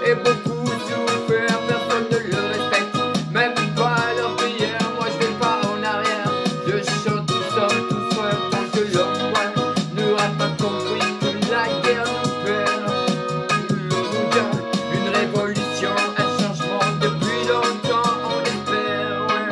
et beaucoup souffert, personne ne le respecte, même pas leur prière. Moi je vais pas en arrière, je chante, nous sommes tous frères tant que l'homme n'aura pas compris que la guerre nous perd. Une révolution, un changement depuis longtemps, on espère, ouais.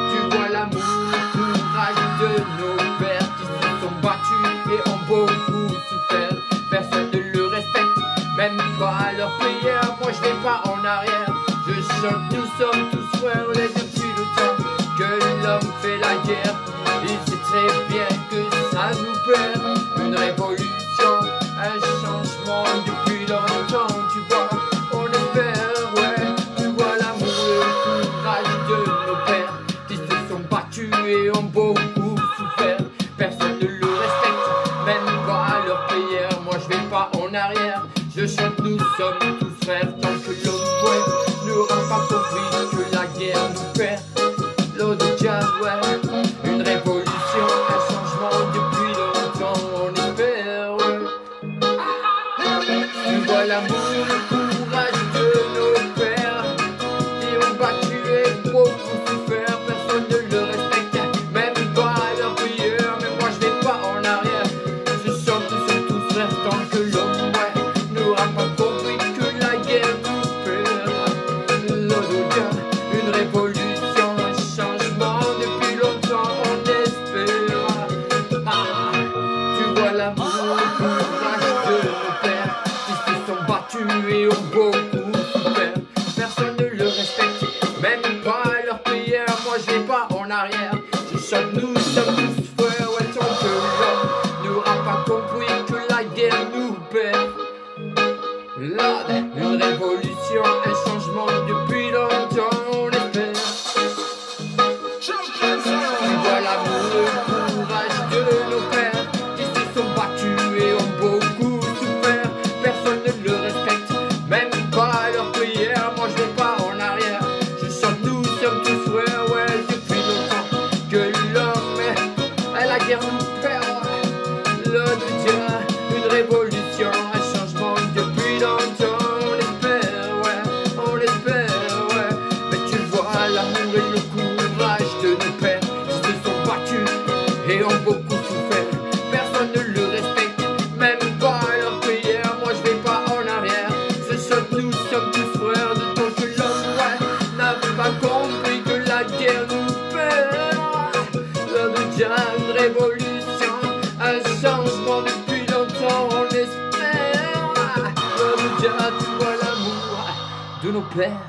Tu vois l'amour, le courage de nos pères qui se sont battus et ont beaucoup souffert. Personne ne le respecte, même pas leur prière. Moi je vais pas en arrière, je chante, nous sommes tous frères. Et depuis le temps que l'homme fait la guerre, il sait très bien que ça nous perd. Une révolution, un changement depuis longtemps, tu vois, on espère, ouais. Tu vois l'amour et le courage de nos pères qui se sont battus et ont beaucoup souffert. Personne ne le respecte, même pas leur prière. Moi je vais pas en arrière, je chante, nous sommes tous frères tant que l'homme, ouais, n'aura pas compris que la guerre nous perd. L'eau de diable, ouais, une révolution, un changement depuis longtemps, on espère, ouais. Tu vois l'amour, le courage de nos pères qui ont battu et beaucoup souffert. Personne ne le respecte, même pas leur prière. Mais moi je vais pas en arrière, je chante, nous sommes tous frères tant que l'homme, ouais, n'aura pas compris que la guerre nous perd. L'eau de diable, une révolution, un changement depuis longtemps, on espère. Tu vois l'amour, le courage de nos pères qui se sont battus et ont beaucoup souffert. Personne ne le respecte, même pas leur prière. Moi je vais pas en arrière, je chante, nous sommes tous frères, ouais, tant que l'homme n'aura pas compris que la guerre nous perd. Là, une révolution, un changement depuis longtemps, on espère. Tu vois l'amour, le courage de nos pères qui se sont battus et ont beaucoup souffert. Personne ne le respecte, même pas leur prière. Moi je vais pas en arrière, je chante, nous sommes tous frères, ouais, depuis longtemps que l'homme et la guerre nous perd. L'eau de Dieu, une révolution, un changement depuis longtemps, on espère, ouais, on espère, ouais. Mais tu vois l'amour et le courage de nos pères qui se sont battus et ont beaucoup souffert. Personne ne le respecte, même pas leur prière. Moi je vais pas en arrière, je chante, nous sommes tous frères de tant que l'homme, ouais, n'a pas compris que la guerre nous perd. L'heure de Dieu, une révolution, un changement depuis longtemps, on espère. L'heure de Dieu, tu vois l'amour de nos pères.